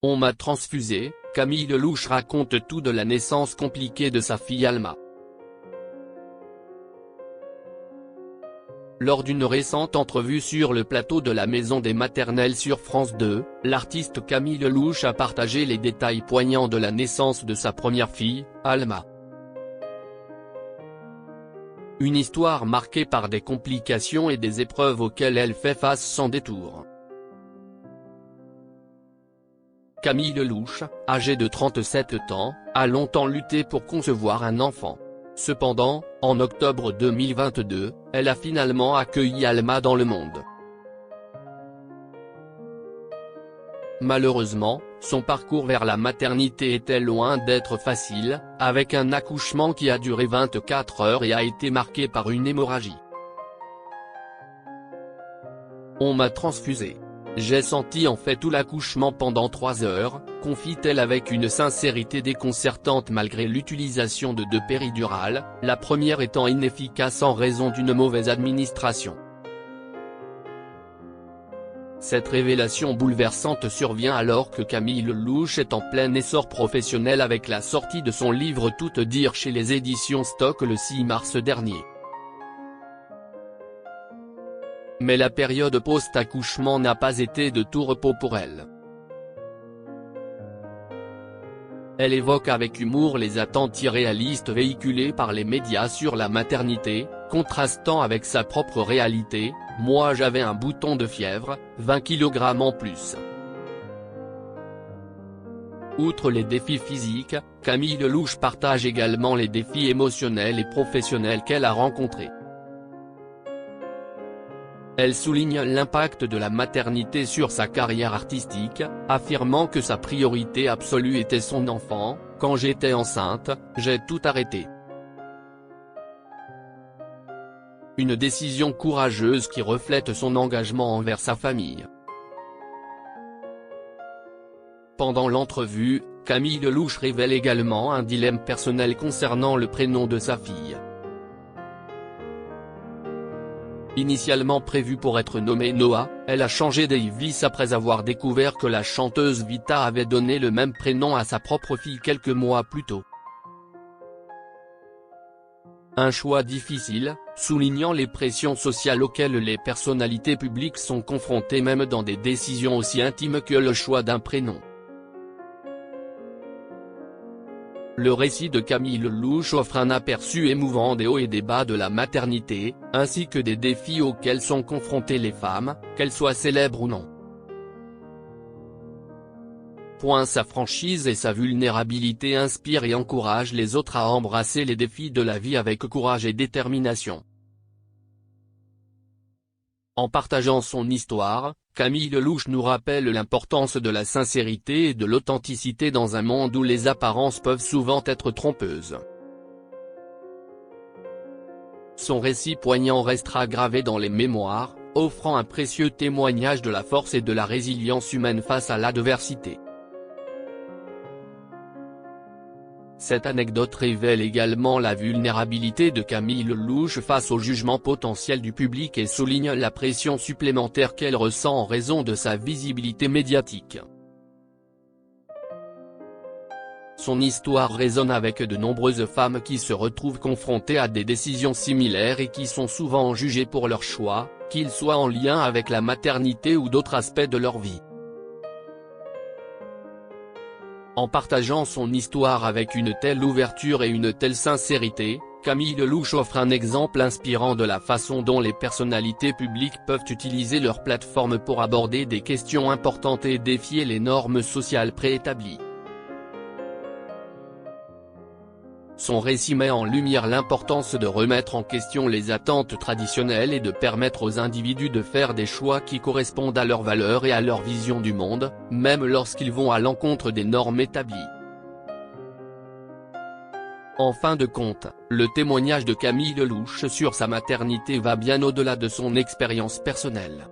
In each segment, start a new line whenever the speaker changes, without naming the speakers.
On m'a transfusé, Camille Lelouch raconte tout de la naissance compliquée de sa fille Alma. Lors d'une récente entrevue sur le plateau de la Maison des Maternelles sur France 2, l'artiste Camille Lelouch a partagé les détails poignants de la naissance de sa première fille, Alma. Une histoire marquée par des complications et des épreuves auxquelles elle fait face sans détour. Camille Lelouch, âgée de 37 ans, a longtemps lutté pour concevoir un enfant. Cependant, en octobre 2022, elle a finalement accueilli Alma dans le monde. Malheureusement, son parcours vers la maternité était loin d'être facile, avec un accouchement qui a duré 24 heures et a été marqué par une hémorragie. On m'a transfusé. J'ai senti en fait tout l'accouchement pendant 3 heures, confie-t-elle avec une sincérité déconcertante malgré l'utilisation de 2 péridurales, la première étant inefficace en raison d'une mauvaise administration. Cette révélation bouleversante survient alors que Camille Lelouch est en plein essor professionnel avec la sortie de son livre Tout dire chez les éditions Stock le 6 mars dernier. Mais la période post-accouchement n'a pas été de tout repos pour elle. Elle évoque avec humour les attentes irréalistes véhiculées par les médias sur la maternité, contrastant avec sa propre réalité. « Moi j'avais un bouton de fièvre, 20 kg en plus ». Outre les défis physiques, Camille Lelouch partage également les défis émotionnels et professionnels qu'elle a rencontrés. Elle souligne l'impact de la maternité sur sa carrière artistique, affirmant que sa priorité absolue était son enfant. « Quand j'étais enceinte, j'ai tout arrêté. Une décision courageuse qui reflète son engagement envers sa famille. » Pendant l'entrevue, Camille Lelouch révèle également un dilemme personnel concernant le prénom de sa fille. Initialement prévue pour être nommée Noah, elle a changé Davis après avoir découvert que la chanteuse Vita avait donné le même prénom à sa propre fille quelques mois plus tôt. Un choix difficile, soulignant les pressions sociales auxquelles les personnalités publiques sont confrontées même dans des décisions aussi intimes que le choix d'un prénom. Le récit de Camille Lelouch offre un aperçu émouvant des hauts et des bas de la maternité, ainsi que des défis auxquels sont confrontées les femmes, qu'elles soient célèbres ou non. Sa franchise et sa vulnérabilité inspirent et encouragent les autres à embrasser les défis de la vie avec courage et détermination. En partageant son histoire, Camille Lelouch nous rappelle l'importance de la sincérité et de l'authenticité dans un monde où les apparences peuvent souvent être trompeuses. Son récit poignant restera gravé dans les mémoires, offrant un précieux témoignage de la force et de la résilience humaine face à l'adversité. Cette anecdote révèle également la vulnérabilité de Camille Lelouch face au jugement potentiel du public et souligne la pression supplémentaire qu'elle ressent en raison de sa visibilité médiatique. Son histoire résonne avec de nombreuses femmes qui se retrouvent confrontées à des décisions similaires et qui sont souvent jugées pour leurs choix, qu'ils soient en lien avec la maternité ou d'autres aspects de leur vie. En partageant son histoire avec une telle ouverture et une telle sincérité, Camille Lelouch offre un exemple inspirant de la façon dont les personnalités publiques peuvent utiliser leur plateforme pour aborder des questions importantes et défier les normes sociales préétablies. Son récit met en lumière l'importance de remettre en question les attentes traditionnelles et de permettre aux individus de faire des choix qui correspondent à leurs valeurs et à leur vision du monde, même lorsqu'ils vont à l'encontre des normes établies. En fin de compte, le témoignage de Camille Lelouch sur sa maternité va bien au-delà de son expérience personnelle.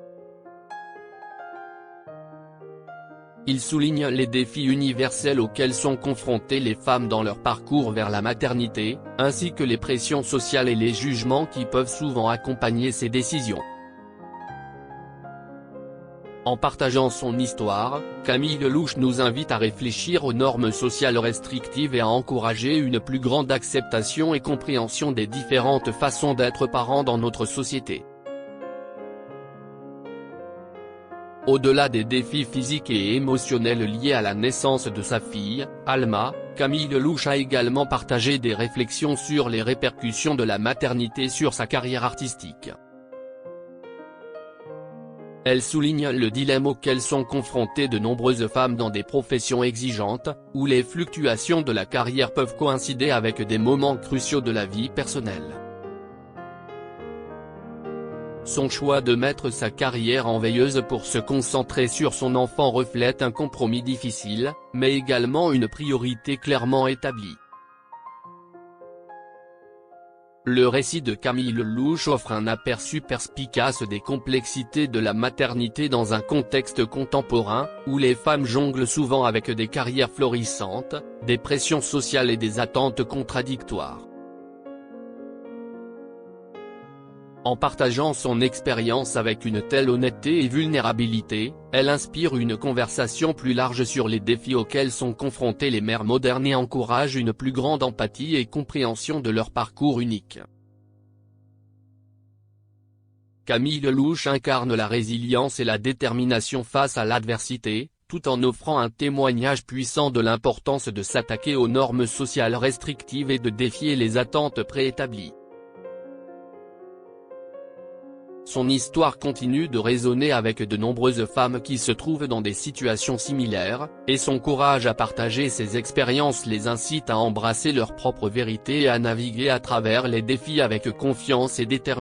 Il souligne les défis universels auxquels sont confrontées les femmes dans leur parcours vers la maternité, ainsi que les pressions sociales et les jugements qui peuvent souvent accompagner ces décisions. En partageant son histoire, Camille Lelouch nous invite à réfléchir aux normes sociales restrictives et à encourager une plus grande acceptation et compréhension des différentes façons d'être parent dans notre société. Au-delà des défis physiques et émotionnels liés à la naissance de sa fille, Alma, Camille Lelouch a également partagé des réflexions sur les répercussions de la maternité sur sa carrière artistique. Elle souligne le dilemme auquel sont confrontées de nombreuses femmes dans des professions exigeantes, où les fluctuations de la carrière peuvent coïncider avec des moments cruciaux de la vie personnelle. Son choix de mettre sa carrière en veilleuse pour se concentrer sur son enfant reflète un compromis difficile, mais également une priorité clairement établie. Le récit de Camille Lelouch offre un aperçu perspicace des complexités de la maternité dans un contexte contemporain, où les femmes jonglent souvent avec des carrières florissantes, des pressions sociales et des attentes contradictoires. En partageant son expérience avec une telle honnêteté et vulnérabilité, elle inspire une conversation plus large sur les défis auxquels sont confrontées les mères modernes et encourage une plus grande empathie et compréhension de leur parcours unique. Camille Lelouch incarne la résilience et la détermination face à l'adversité, tout en offrant un témoignage puissant de l'importance de s'attaquer aux normes sociales restrictives et de défier les attentes préétablies. Son histoire continue de résonner avec de nombreuses femmes qui se trouvent dans des situations similaires, et son courage à partager ses expériences les incite à embrasser leur propre vérité et à naviguer à travers les défis avec confiance et détermination.